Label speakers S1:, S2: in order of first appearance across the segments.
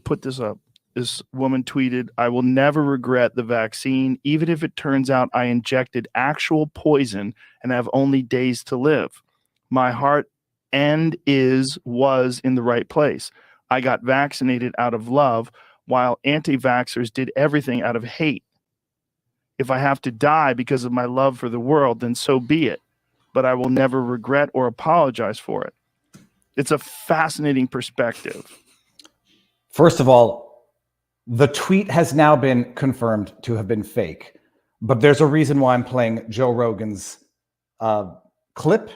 S1: put this up. This woman tweeted, "I will never regret the vaccine, even if it turns out I injected actual poison and have only days to live. My heart was in the right place. I got vaccinated out of love, while anti-vaxxers did everything out of hate. If I have to die because of my love for the world, then so be it. But I will never regret or apologize for it." It's a fascinating perspective.
S2: First of all, the tweet has now been confirmed to have been fake, but there's a reason why I'm playing Joe Rogan's clip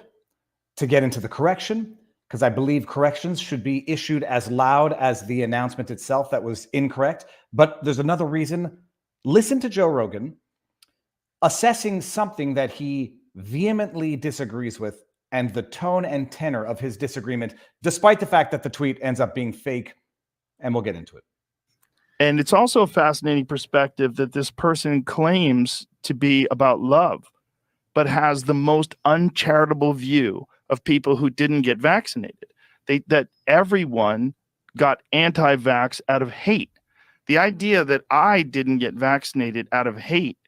S2: to get into the correction, because I believe corrections should be issued as loud as the announcement itself that was incorrect. But there's another reason. Listen to Joe Rogan assessing something that he vehemently disagrees with and the tone and tenor of his disagreement, despite the fact that the tweet ends up being fake, and we'll get into it.
S1: And it's also a fascinating perspective that this person claims to be about love, but has the most uncharitable view of people who didn't get vaccinated. That everyone got anti-vax out of hate. The idea that I didn't get vaccinated out of hate,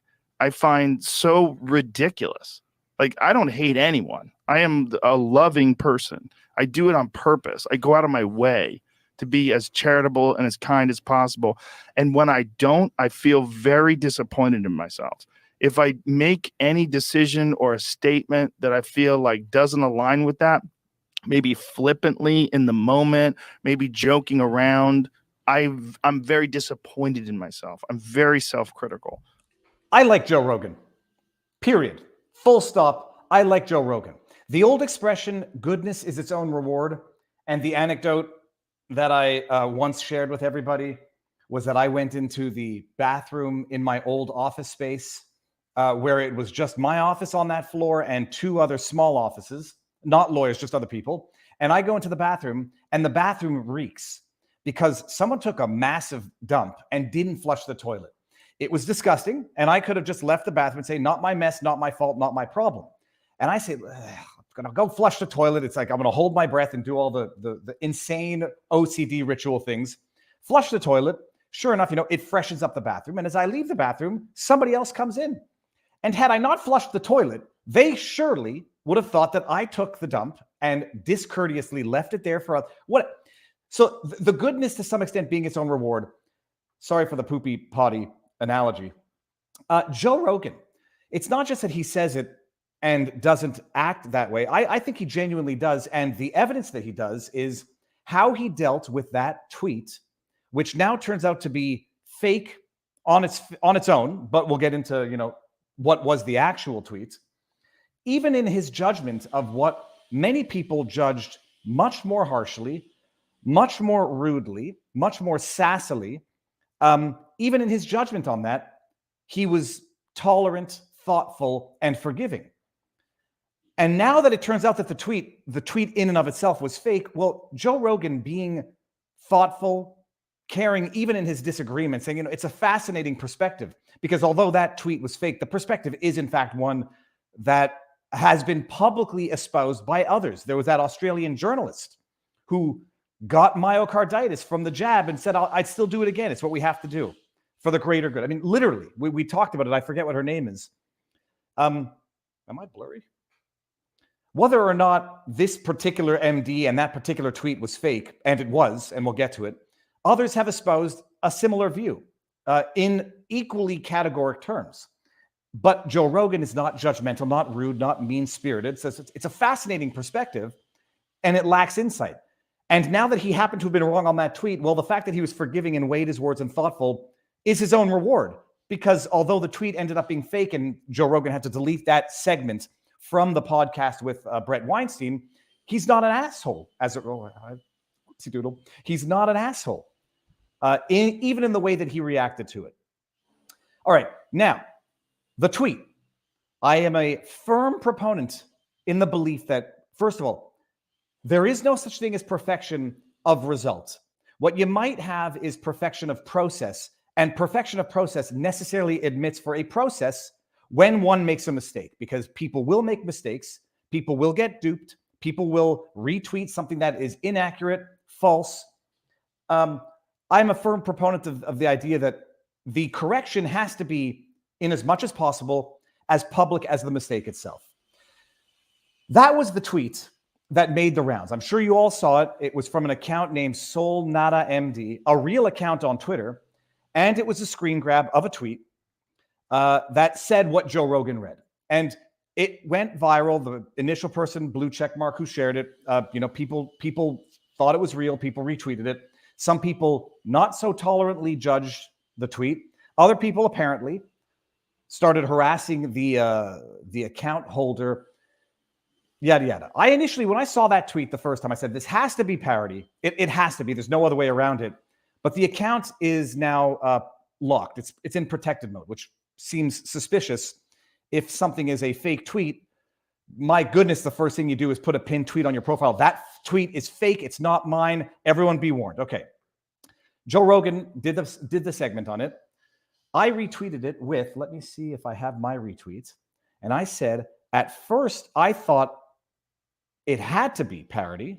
S1: I find so ridiculous. Like, I don't hate anyone. I am a loving person. I do it on purpose. I go out of my way to be as charitable and as kind as possible. And when I don't, I feel very disappointed in myself. If I make any decision or a statement that I feel like doesn't align with that, maybe flippantly in the moment, maybe joking around, I'm very disappointed in myself. I'm very self-critical.
S2: I like Joe Rogan. Period. Full stop. I like Joe Rogan. The old expression, goodness is its own reward, and the anecdote that I once shared with everybody was that I went into the bathroom in my old office space where it was just my office on that floor and two other small offices, not lawyers, just other people. And I go into the bathroom and the bathroom reeks because someone took a massive dump and didn't flush the toilet. It was disgusting. And I could have just left the bathroom and say, not my mess, not my fault, not my problem. And I say, I'm going to go flush the toilet. It's like, I'm going to hold my breath and do all the insane OCD ritual things. Flush the toilet. Sure enough, it freshens up the bathroom. And as I leave the bathroom, somebody else comes in. And had I not flushed the toilet, they surely would have thought that I took the dump and discourteously left it there for what? So the goodness, to some extent, being its own reward. Sorry for the poopy potty analogy. Joe Rogan, it's not just that he says it and doesn't act that way. I think he genuinely does. And the evidence that he does is how he dealt with that tweet, which now turns out to be fake on its own, but we'll get into, what was the actual tweet. Even in his judgment of what many people judged much more harshly, much more rudely, much more sassily, even in his judgment on that, he was tolerant, thoughtful, and forgiving. And now that it turns out that the tweet in and of itself was fake, well, Joe Rogan being thoughtful, caring, even in his disagreements, saying, it's a fascinating perspective, because although that tweet was fake, the perspective is in fact one that has been publicly espoused by others. There was that Australian journalist who got myocarditis from the jab and said, I'd still do it again. It's what we have to do for the greater good. I mean, literally, we talked about it. I forget what her name is. Am I blurry? Whether or not this particular MD and that particular tweet was fake, and it was, and we'll get to it, others have espoused a similar view in equally categoric terms. But Joe Rogan is not judgmental, not rude, not mean-spirited. So it's a fascinating perspective, and it lacks insight. And now that he happened to have been wrong on that tweet, well, the fact that he was forgiving and weighed his words and thoughtful is his own reward. Because although the tweet ended up being fake and Joe Rogan had to delete that segment from the podcast with Brett Weinstein, he's not an asshole. He's not an asshole, even in the way that he reacted to it. All right, now, the tweet. I am a firm proponent in the belief that, first of all, there is no such thing as perfection of result. What you might have is perfection of process, and perfection of process necessarily admits for a process when one makes a mistake, because people will make mistakes, people will get duped, people will retweet something that is inaccurate, false. I'm a firm proponent of the idea that the correction has to be, in as much as possible, as public as the mistake itself. That was the tweet that made the rounds. I'm sure you all saw it. It was from an account named Sol Nada MD, a real account on Twitter, and it was a screen grab of a tweet that said what Joe Rogan read. And it went viral. The initial person, blue check mark, who shared it, people thought it was real. People retweeted it. Some people not so tolerantly judged the tweet. Other people apparently started harassing the account holder, yada, yada. I initially, when I saw that tweet the first time, I said, this has to be parody. It has to be. There's no other way around it. But the account is now locked. It's in protected mode, which seems suspicious. If something is a fake tweet, my goodness, the first thing you do is put a pinned tweet on your profile. That tweet is fake. It's not mine. Everyone be warned. Okay. Joe Rogan did the segment on it. I retweeted it with, let me see if I have my retweets. And I said, at first, I thought it had to be parody.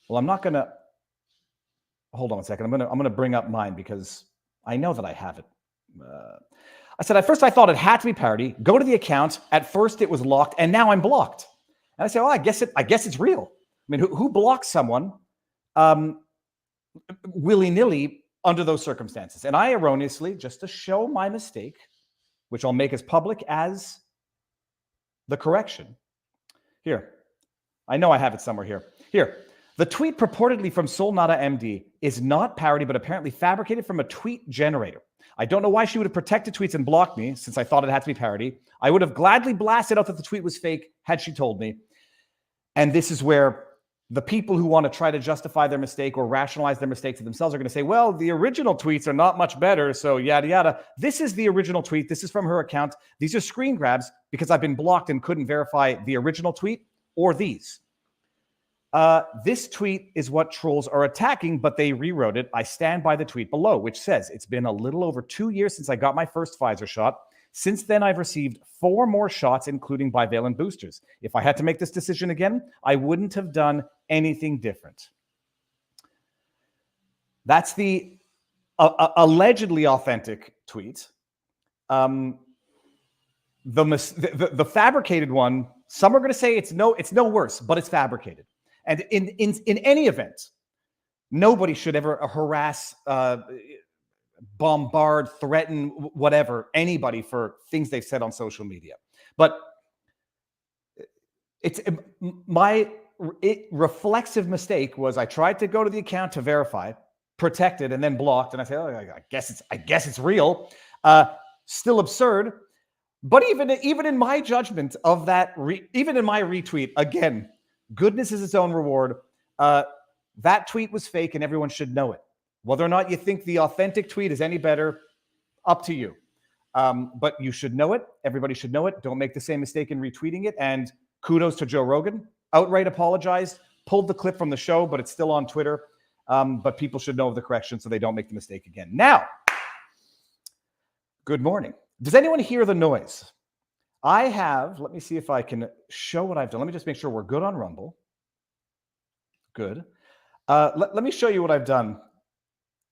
S2: Well, I'm not going to, hold on a second. I'm going to bring up mine because I know that I have it. I said, at first I thought it had to be parody. Go to the account. At first it was locked, and now I'm blocked. And I said, well, I guess it's real. I mean, who blocks someone willy-nilly under those circumstances? And I erroneously, just to show my mistake, which I'll make as public as the correction. Here, I know I have it somewhere here. Here, the tweet purportedly from Sol Nada MD is not parody, but apparently fabricated from a tweet generator. I don't know why she would have protected tweets and blocked me, since I thought it had to be parody. I would have gladly blasted out that the tweet was fake had she told me. And this is where the people who want to try to justify their mistake or rationalize their mistake to themselves are going to say, well, the original tweets are not much better, so yada, yada. This is the original tweet. This is from her account. These are screen grabs because I've been blocked and couldn't verify the original tweet or these. This tweet is what trolls are attacking, but they rewrote it. I stand by the tweet below, which says, it's been a little over 2 years since I got my first Pfizer shot. Since then, I've received 4 more shots, including bivalent boosters. If I had to make this decision again, I wouldn't have done anything different. That's the allegedly authentic tweet. The fabricated one, some are going to say it's no worse, but it's fabricated. And in any event, nobody should ever harass, bombard, threaten, whatever, anybody for things they've said on social media. But my reflexive mistake was I tried to go to the account to verify, protected, and then blocked. And I said, oh, I guess it's real. Still absurd. But even in my judgment of that, even in my retweet, again, goodness is its own reward. That tweet was fake and everyone should know it. Whether or not you think the authentic tweet is any better, up to you. But you should know it. Everybody should know it. Don't make the same mistake in retweeting it. And kudos to Joe Rogan. Outright apologized, pulled the clip from the show, but it's still on Twitter. But people should know of the correction so they don't make the mistake again. Now, good morning. Does anyone hear the noise? I have, let me see if I can show what I've done. Let me just make sure we're good on Rumble. Good. Let me show you what I've done.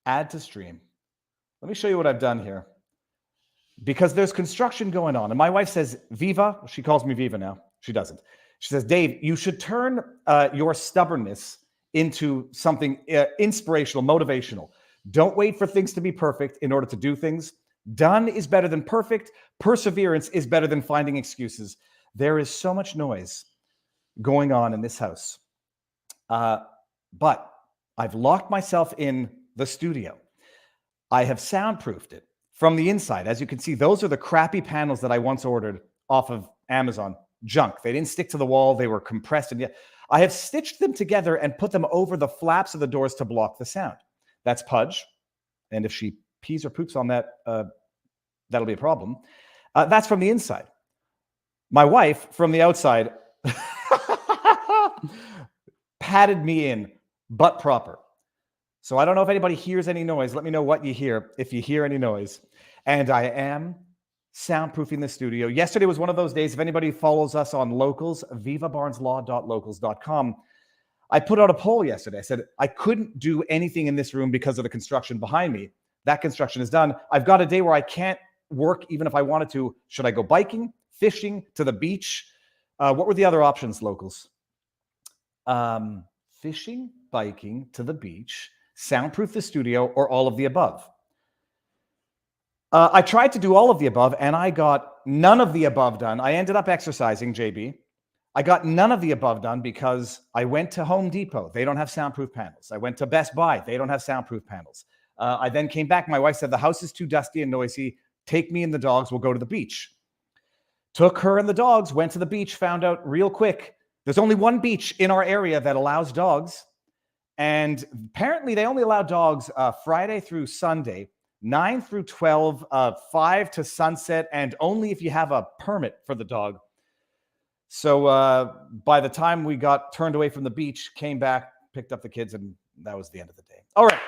S2: Add to stream. Let me show you what I've done here. Because there's construction going on. And my wife says, Viva. She calls me Viva now. She doesn't. She says, Dave, you should turn your stubbornness into something inspirational, motivational. Don't wait for things to be perfect in order to do things. Done is better than perfect. Perseverance is better than finding excuses. There is so much noise going on in this house. But I've locked myself in the studio. I have soundproofed it from the inside. As you can see, those are the crappy panels that I once ordered off of Amazon. Junk. They didn't stick to the wall. They were compressed. And yet I have stitched them together and put them over the flaps of the doors to block the sound. That's Pudge. And if she pees or poops on that, that'll be a problem. That's from the inside. My wife, from the outside, patted me in, butt proper. So I don't know if anybody hears any noise. Let me know what you hear, if you hear any noise. And I am soundproofing the studio. Yesterday was one of those days. If anybody follows us on Locals, vivabarneslaw.locals.com, I put out a poll yesterday. I said, I couldn't do anything in this room because of the construction behind me. That construction is done. I've got a day where I can't work even if I wanted to. Should I go biking, fishing, to the beach? What were the other options, locals? Fishing, biking, to the beach, soundproof the studio, or all of the above. I tried to do all of the above, and I got none of the above done. I ended up exercising, JB. I got none of the above done because I went to Home Depot. They don't have soundproof panels. I went to Best Buy. They don't have soundproof panels. I then came back. My wife said, the house is too dusty and noisy. Take me and the dogs. We'll go to the beach. Took her and the dogs, went to the beach, found out real quick. There's only one beach in our area that allows dogs. And apparently they only allow dogs Friday through Sunday, 9 through 12, 5 to sunset, and only if you have a permit for the dog. So by the time we got turned away from the beach, came back, picked up the kids, and that was the end of the day. All right.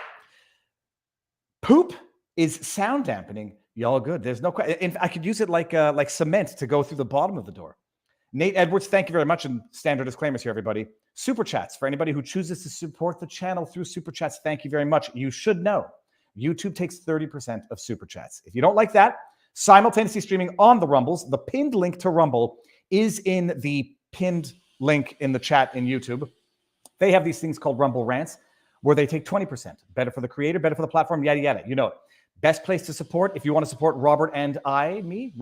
S2: Poop is sound dampening. Y'all good. There's no question. I could use it like cement to go through the bottom of the door. Nate Edwards, thank you very much. And standard disclaimers here, everybody. Super chats. For anybody who chooses to support the channel through super chats, thank you very much. You should know YouTube takes 30% of super chats. If you don't like that, simultaneously streaming on the Rumbles, the pinned link to Rumble is in the pinned link in the chat in YouTube. They have these things called Rumble Rants where they take 20%. Better for the creator, better for the platform, yada, yada. You know it. Best place to support, if you want to support Robert and me,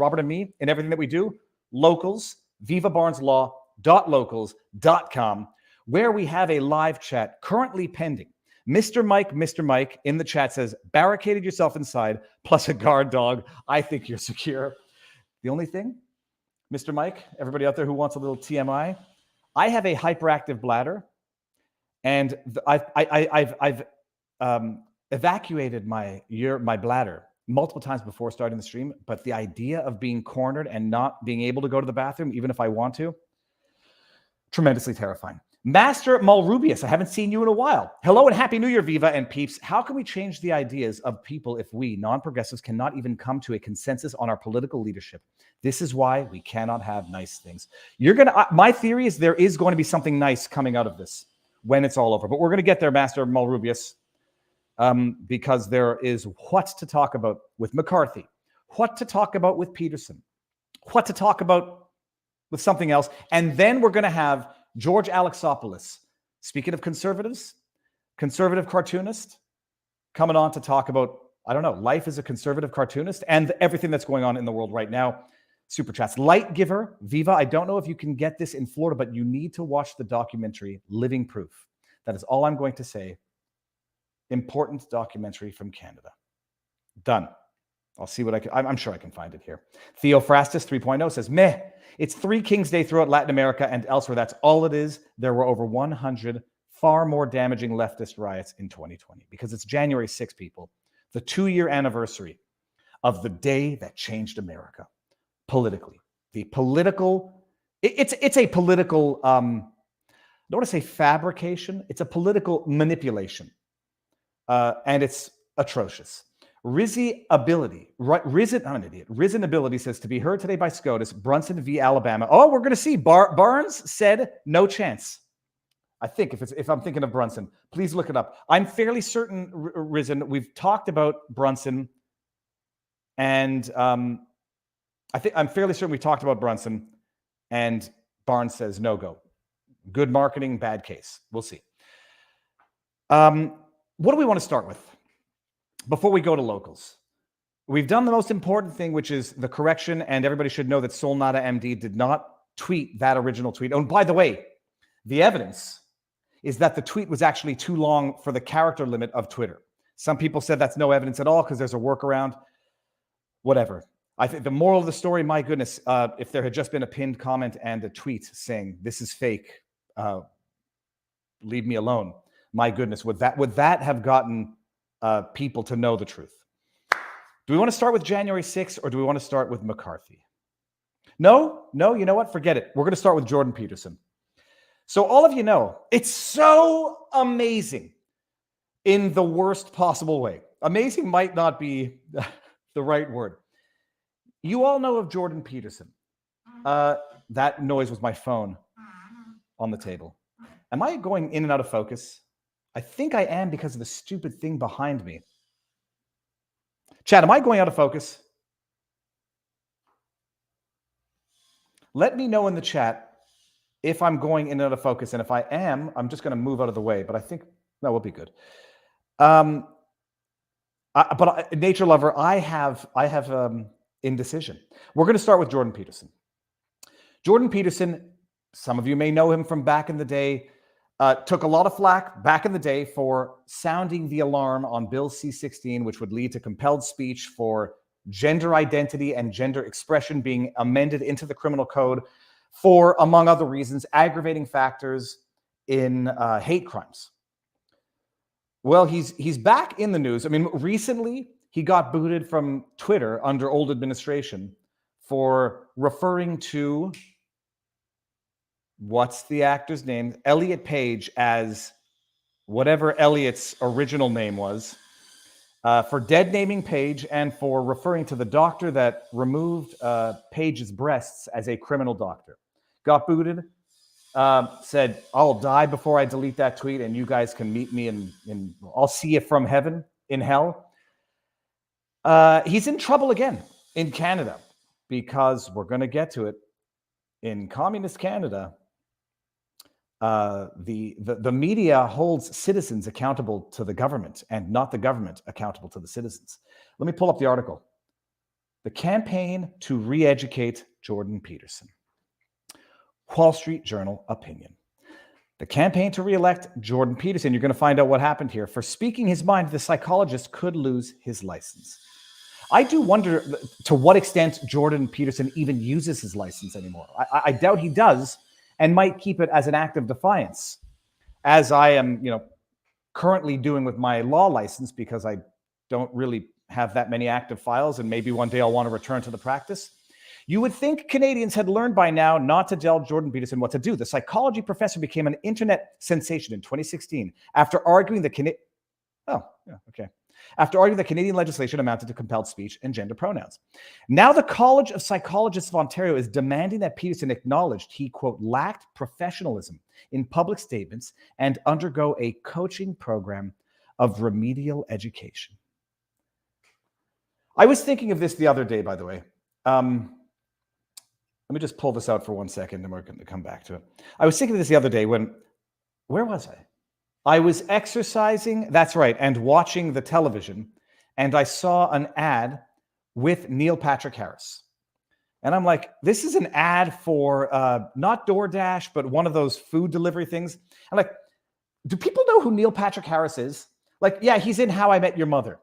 S2: in everything that we do, locals, vivabarneslaw.locals.com, where we have a live chat currently pending. Mr. Mike in the chat says, barricaded yourself inside, plus a guard dog. I think you're secure. The only thing, Mr. Mike, everybody out there who wants a little TMI, I have a hyperactive bladder, and I've evacuated my bladder multiple times before starting the stream, but the idea of being cornered and not being able to go to the bathroom, even if I want to, tremendously terrifying. Master Malrubius, I haven't seen you in a while. Hello and Happy New Year, Viva and peeps. How can we change the ideas of people if we, non-progressives, cannot even come to a consensus on our political leadership? This is why we cannot have nice things. My theory is there is going to be something nice coming out of this when it's all over. But we're going to get there, Master Malrubius, because there is what to talk about with McCarthy, what to talk about with Peterson, what to talk about with something else. And then we're going to have George Alexopoulos, speaking of conservatives, conservative cartoonist, coming on to talk about, I don't know, life as a conservative cartoonist and everything that's going on in the world right now. Super chats. Light Giver, Viva, I don't know if you can get this in Florida, but you need to watch the documentary Living Proof. That is all I'm going to say. Important documentary from Canada. Done. I'll see what I'm sure I can find it here. Theophrastus 3.0 says, meh, it's Three Kings Day throughout Latin America and elsewhere. That's all it is. There were over 100 far more damaging leftist riots in 2020 because it's January 6th, people, the 2-year anniversary of the day that changed America politically. The political, it's a political, I don't want to say fabrication. It's a political manipulation. And it's atrocious. Risen Ability says, to be heard today by SCOTUS, Brunson v. Alabama. Oh, we're going to see. Barnes said no chance. I think if I'm thinking of Brunson, please look it up. I'm fairly certain, Risen, we've talked about Brunson, and I'm fairly certain we talked about Brunson, and Barnes says no go. Good marketing, bad case. We'll see. What do we want to start with? Before we go to locals, we've done the most important thing, which is the correction, and everybody should know that Solnada MD did not tweet that original tweet. Oh, and by the way, the evidence is that the tweet was actually too long for the character limit of Twitter. Some people said that's no evidence at all because there's a workaround. Whatever. I think the moral of the story, my goodness, if there had just been a pinned comment and a tweet saying, this is fake, leave me alone. My goodness, would that have gotten people to know the truth? Do we want to start with January 6th or do we want to start with McCarthy? No, you know what? Forget it. We're going to start with Jordan Peterson. So all of you know, it's so amazing in the worst possible way. Amazing might not be the right word. You all know of Jordan Peterson. That noise was my phone on the table. Am I going in and out of focus? I think I am because of the stupid thing behind me. Chat, am I going out of focus? Let me know in the chat if I'm going in and out of focus. And if I am, I'm just going to move out of the way. But I think, no, we'll be good. Nature Lover, I have indecision. We're going to start with Jordan Peterson. Jordan Peterson, some of you may know him from back in the day, took a lot of flack back in the day for sounding the alarm on Bill C-16, which would lead to compelled speech for gender identity and gender expression being amended into the criminal code for, among other reasons, aggravating factors in hate crimes. Well, he's back in the news. I mean, recently he got booted from Twitter under old administration for referring to, what's the actor's name? Elliot Page, as whatever Elliot's original name was, for dead naming Page and for referring to the doctor that removed Page's breasts as a criminal doctor. Got booted. Said, I'll die before I delete that tweet and you guys can meet me in I'll see you from heaven in hell. He's in trouble again in Canada because we're going to get to it. In communist Canada, the media holds citizens accountable to the government and not the government accountable to the citizens. Let me pull up the article. The campaign to re-educate Jordan Peterson. Wall Street Journal opinion. The campaign to re-elect Jordan Peterson, you're going to find out what happened here. For speaking his mind, the psychologist could lose his license. I do wonder to what extent Jordan Peterson even uses his license anymore. I doubt he does, and might keep it as an act of defiance, as I am, currently doing with my law license, because I don't really have that many active files, and maybe one day I'll want to return to the practice. You would think Canadians had learned by now not to tell Jordan Peterson what to do. The psychology professor became an internet sensation in 2016 after arguing that Canadian legislation amounted to compelled speech and gender pronouns. Now the College of Psychologists of Ontario is demanding that Peterson acknowledged he, quote, lacked professionalism in public statements and undergo a coaching program of remedial education. I was thinking of this the other day, by the way. Let me just pull this out for 1 second and we're going to come back to it. I was thinking of this the other day where was I? I was exercising, that's right, and watching the television, and I saw an ad with Neil Patrick Harris. And I'm like, this is an ad for not DoorDash, but one of those food delivery things. I'm like, do people know who Neil Patrick Harris is? Like, yeah, he's in How I Met Your Mother.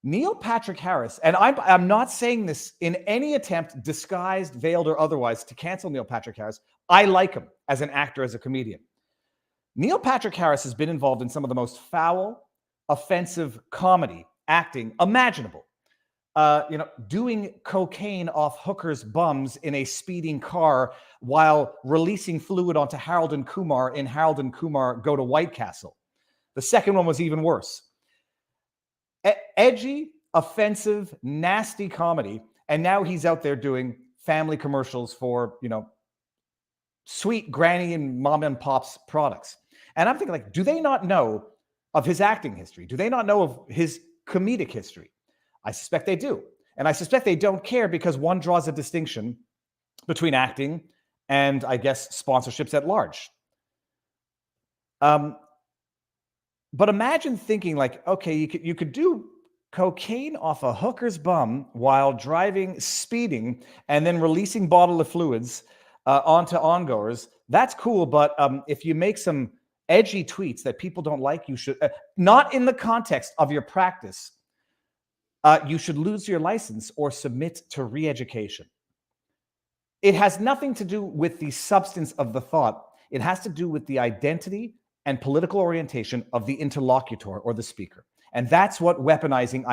S2: Neil Patrick Harris, and I'm not saying this in any attempt, disguised, veiled, or otherwise, to cancel Neil Patrick Harris. I like him as an actor, as a comedian. Neil Patrick Harris has been involved in some of the most foul, offensive comedy acting imaginable. Doing cocaine off hookers' bums in a speeding car while releasing fluid onto Harold and Kumar in Harold and Kumar Go to White Castle. The second one was even worse. Edgy, offensive, nasty comedy. And now he's out there doing family commercials for, sweet granny and mom and pop's products. And I'm thinking, like, do they not know of his acting history? Do they not know of his comedic history? I suspect they do. And I suspect they don't care because one draws a distinction between acting and, I guess, sponsorships at large. But imagine thinking like, okay, you could do cocaine off a hooker's bum while driving, speeding, and then releasing bottle of fluids onto ongoers. That's cool, but if you make some edgy tweets that people don't like, you should, not in the context of your practice, you should lose your license or submit to re-education. It has nothing to do with the substance of the thought. It has to do with the identity and political orientation of the interlocutor or the speaker. And that's what weaponizing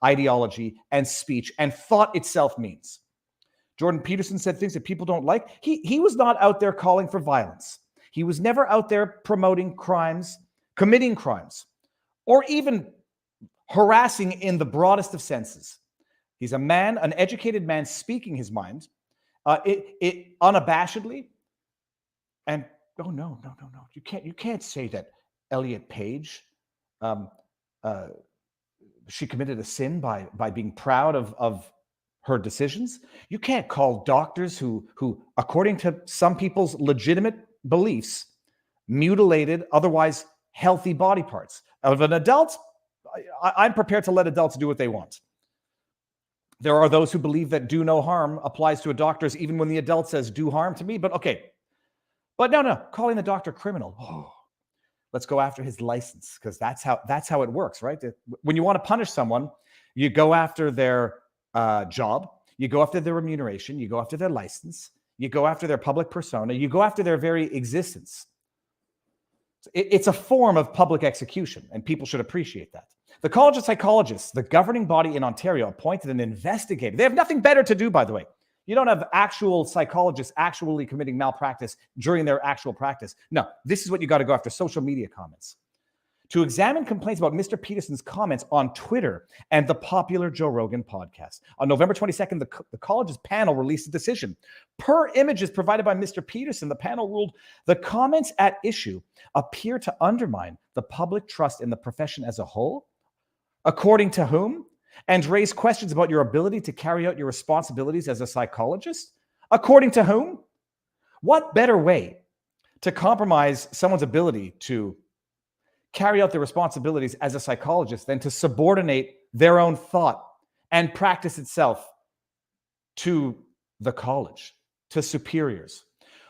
S2: ideology, and speech and thought itself means. Jordan Peterson said things that people don't like. He was not out there calling for violence. He was never out there promoting crimes, committing crimes, or even harassing in the broadest of senses. He's a man, an educated man speaking his mind, unabashedly, and oh no. You can't say that Elliot Page, she committed a sin by being proud of her decisions. You can't call doctors who according to some people's legitimate beliefs, mutilated otherwise healthy body parts of an adult. I'm prepared to let adults do what they want. There are those who believe that do no harm applies to a doctor's even when the adult says do harm to me. But okay. But no, calling the doctor criminal. Oh, let's go after his license, because that's how it works, right? When you want to punish someone, you go after their job, you go after their remuneration, you go after their license, you go after their public persona, you go after their very existence. It's a form of public execution, and people should appreciate that. The College of Psychologists, the governing body in Ontario, appointed an investigator. They have nothing better to do, by the way. You don't have actual psychologists actually committing malpractice during their actual practice. No, this is what you got to go after: social media comments. To examine complaints about Mr. Peterson's comments on Twitter and the popular Joe Rogan podcast. On November 22nd, the college's panel released a decision. Per images provided by Mr. Peterson, the panel ruled the comments at issue appear to undermine the public trust in the profession as a whole. According to whom? And raise questions about your ability to carry out your responsibilities as a psychologist? According to whom? What better way to compromise someone's ability to carry out their responsibilities as a psychologist than to subordinate their own thought and practice itself to the college, to superiors?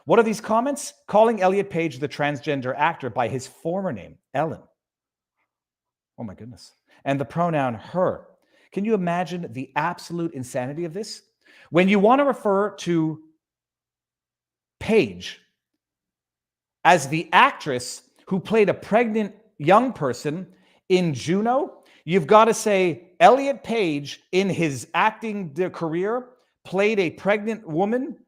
S2: What are these comments? Calling Elliot Page the transgender actor by his former name, Ellen. Oh my goodness. And the pronoun her. Can you imagine the absolute insanity of this? When you want to refer to Page as the actress who played a pregnant young person in Juno, you've got to say Elliot Page in his acting career played a pregnant woman.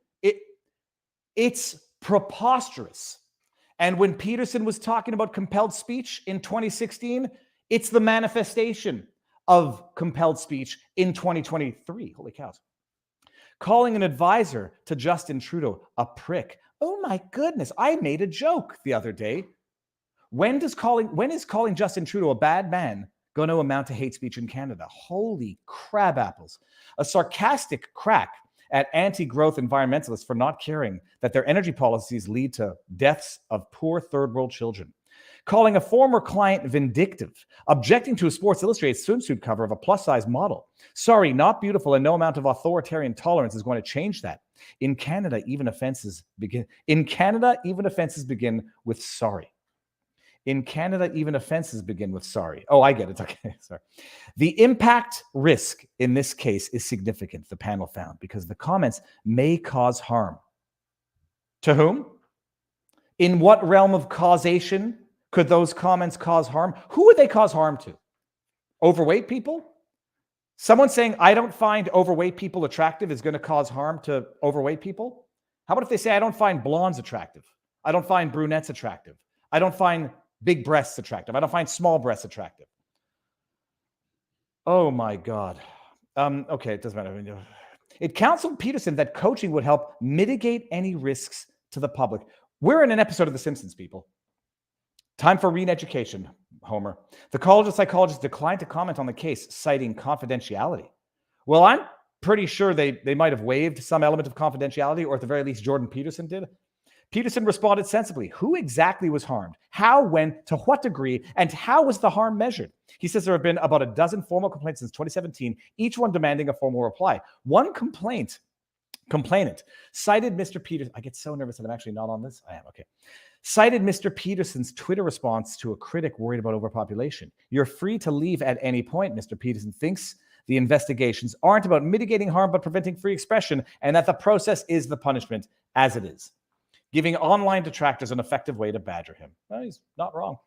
S2: It's preposterous. And when Peterson was talking about compelled speech in 2016, it's the manifestation of compelled speech in 2023. Holy cows. Calling an advisor to Justin Trudeau a prick. Oh my goodness. I made a joke the other day. When is calling Justin Trudeau a bad man going to amount to hate speech in Canada? Holy crab apples. A sarcastic crack at anti-growth environmentalists for not caring that their energy policies lead to deaths of poor third world children. Calling a former client vindictive, objecting to a Sports Illustrated swimsuit cover of a plus-size model. Sorry, not beautiful, and no amount of authoritarian tolerance is going to change that. In Canada, even offenses begin with sorry. In Canada, even offenses begin with sorry. Oh, I get it. Okay, sorry. The impact risk in this case is significant, the panel found, because the comments may cause harm. To whom? In what realm of causation could those comments cause harm? Who would they cause harm to? Overweight people? Someone saying, I don't find overweight people attractive is going to cause harm to overweight people? How about if they say, I don't find blondes attractive? I don't find brunettes attractive. I don't find big breasts attractive. I don't find small breasts attractive. Oh my God. Okay, it doesn't matter. It counseled Peterson that coaching would help mitigate any risks to the public. We're in an episode of The Simpsons, people. Time for re-education, Homer. The College of Psychologists declined to comment on the case, citing confidentiality. Well, I'm pretty sure they might have waived some element of confidentiality, or at the very least, Jordan Peterson did. Peterson responded sensibly. Who exactly was harmed? How, when, to what degree, and how was the harm measured? He says there have been about a dozen formal complaints since 2017, each one demanding a formal reply. One complainant cited Mr. Peterson. I get so nervous that I'm actually not on this. I am, okay. Cited Mr. Peterson's Twitter response to a critic worried about overpopulation. You're free to leave at any point. Mr. Peterson thinks the investigations aren't about mitigating harm, but preventing free expression, and that the process is the punishment as it is. Giving online detractors an effective way to badger him. Well, he's not wrong.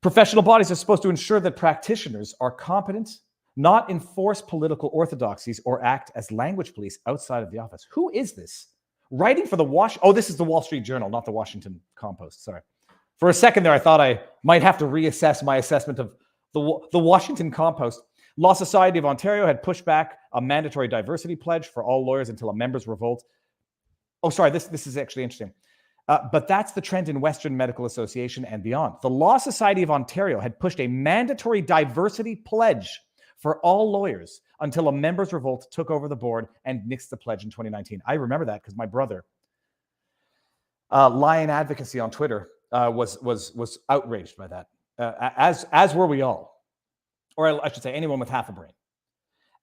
S2: Professional bodies are supposed to ensure that practitioners are competent, not enforce political orthodoxies or act as language police outside of the office. Who is this? Writing for this is the Wall Street Journal, not the Washington Compost. Sorry. For a second there, I thought I might have to reassess my assessment of the Washington Compost. Law Society of Ontario had pushed back a mandatory diversity pledge for all lawyers until a members' revolt. Oh, sorry, this is actually interesting. But that's the trend in Western Medical Association and beyond. The Law Society of Ontario had pushed a mandatory diversity pledge for all lawyers until a members' revolt took over the board and nixed the pledge in 2019. I remember that because my brother, Lion Advocacy on Twitter, was outraged by that, as were we all, or I should say anyone with half a brain.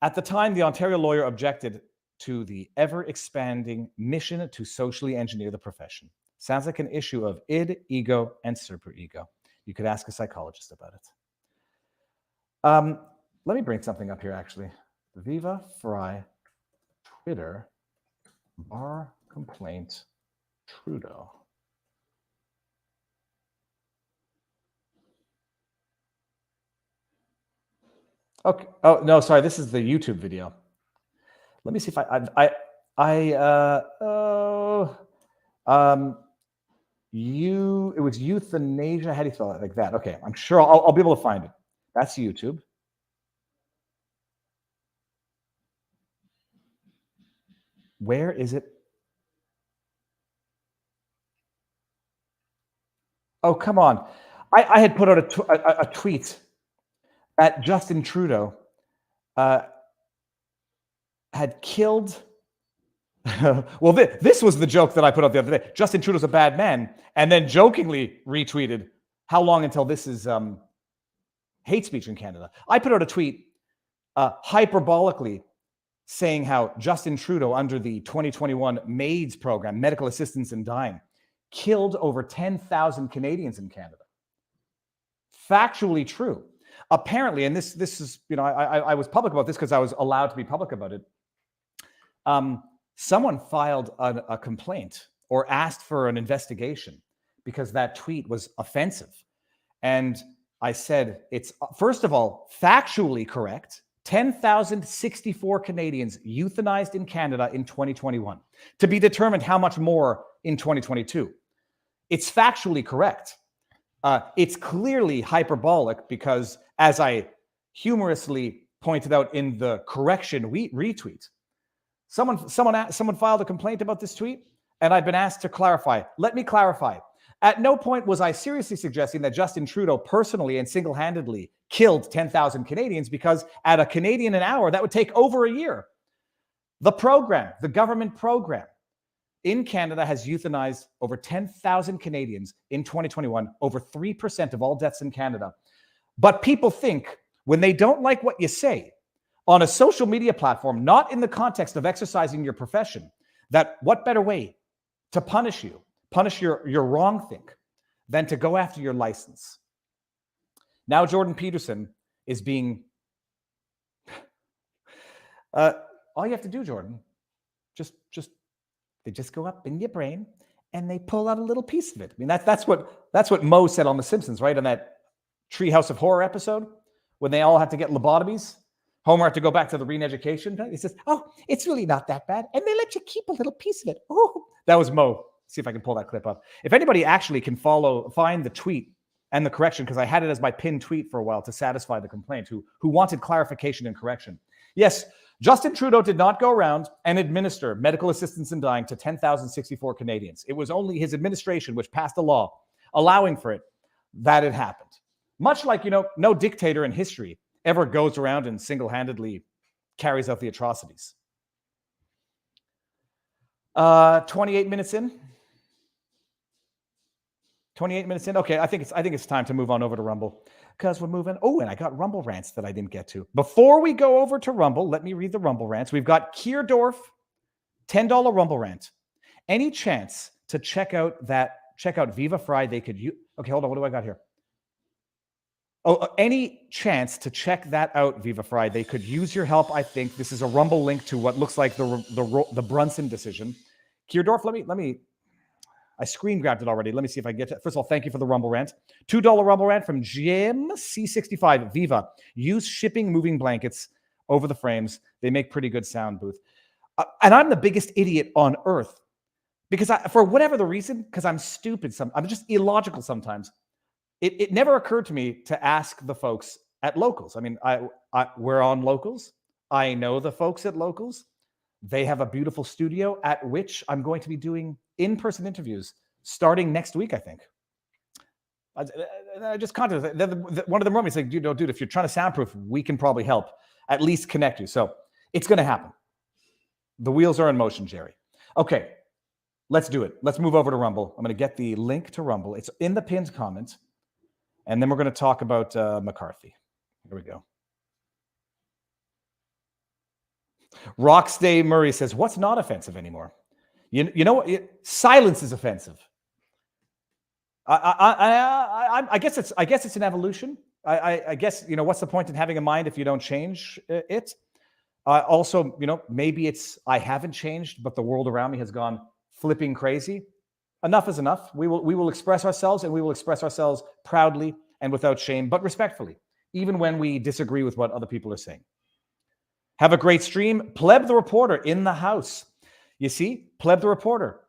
S2: At the time, the Ontario lawyer objected to the ever-expanding mission to socially engineer the profession. Sounds like an issue of id, ego, and superego. You could ask a psychologist about it. Let me bring something up here, actually. Viva Fry, Twitter, bar complaint, Trudeau. Okay. Oh, no, sorry. This is the YouTube video. Let me see if it was euthanasia. How do you spell it? Like that. Okay. I'm sure I'll be able to find it. That's YouTube. Where is it? Oh, come on. I had put out a tweet that Justin Trudeau had killed. Well, this was the joke that I put out the other day. Justin Trudeau's a bad man, and then jokingly retweeted, how long until this is hate speech in Canada? I put out a tweet hyperbolically saying how Justin Trudeau, under the 2021 MAIDS program, Medical Assistance in Dying, killed over 10,000 Canadians in Canada. Factually true. Apparently, and this is, I was public about this because I was allowed to be public about it. Someone filed a complaint or asked for an investigation because that tweet was offensive. And I said, it's, first of all, factually correct. 10,064 Canadians euthanized in Canada in 2021, to be determined how much more in 2022. It's factually correct. It's clearly hyperbolic because, as I humorously pointed out in the correction retweet, someone filed a complaint about this tweet, and I've been asked to clarify. Let me clarify. At no point was I seriously suggesting that Justin Trudeau personally and single-handedly killed 10,000 Canadians, because at a Canadian an hour, that would take over a year. The program, the government program in Canada, has euthanized over 10,000 Canadians in 2021, over 3% of all deaths in Canada. But people think when they don't like what you say on a social media platform, not in the context of exercising your profession, that what better way to punish your wrong think than to go after your license. Now Jordan Peterson is being... all you have to do, Jordan, they just go up in your brain and they pull out a little piece of it. I mean, that's what Mo said on The Simpsons, right? On that Treehouse of Horror episode, when they all had to get lobotomies. Homer had to go back to the re-education. He says, "Oh, it's really not that bad. And they let you keep a little piece of it." Oh, that was Mo. See if I can pull that clip up. If anybody actually can find the tweet and the correction, because I had it as my pinned tweet for a while to satisfy the complaint, who wanted clarification and correction. Yes, Justin Trudeau did not go around and administer medical assistance in dying to 10,064 Canadians. It was only his administration which passed a law allowing for it that it happened. Much like, no dictator in history ever goes around and single-handedly carries out the atrocities. 28 minutes in. 28 minutes in. Okay, I think it's time to move on over to Rumble, because we're moving. Oh, and I got Rumble rants that I didn't get to. Before we go over to Rumble, let me read the Rumble rants. We've got Kierdorf, $10 Rumble rant. Any chance to check out Viva Fry? They could use. Okay, hold on. What do I got here? Oh, any chance to check that out, Viva Fry? They could use your help. I think this is a Rumble link to what looks like the Brunson decision. Kierdorf, let me. I screen grabbed it already. Let me see if I get it. First of all, thank you for the Rumble rant. $2 Rumble rant from Jim C65. Viva, use shipping moving blankets over the frames. They make pretty good sound booth. And I'm the biggest idiot on earth, because for whatever the reason, because I'm stupid. I'm just illogical sometimes. It never occurred to me to ask the folks at Locals. I mean, we're on Locals. I know the folks at Locals. They have a beautiful studio at which I'm going to be doing in-person interviews starting next week, I think. I just contacted one of them wrote me saying, dude, if you're trying to soundproof, we can probably help, at least connect you. So it's going to happen. The wheels are in motion, Jerry. Okay, let's do it. Let's move over to Rumble. I'm going to get the link to Rumble. It's in the pinned comment. And then we're going to talk about McCarthy. Here we go. Rockstay Murray says, what's not offensive anymore? You know what? Silence is offensive. I guess it's an evolution. I guess, what's the point in having a mind if you don't change it? Also, maybe I haven't changed, but the world around me has gone flipping crazy. Enough is enough. We will express ourselves, and we will express ourselves proudly and without shame, but respectfully, even when we disagree with what other people are saying. Have a great stream. Pleb the Reporter in the house. You see, Pleb the Reporter.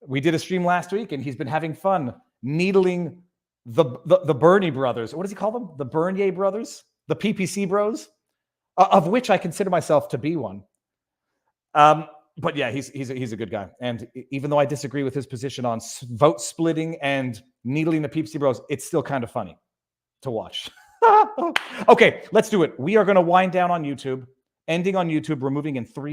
S2: We did a stream last week, and he's been having fun needling the Bernie brothers. What does he call them? The Bernier brothers? The PPC bros? Of which I consider myself to be one. But yeah, he's a good guy. And even though I disagree with his position on vote splitting and needling the PPC bros, it's still kind of funny to watch. Okay, let's do it. We are going to wind down on YouTube, ending on YouTube. We're moving in 3,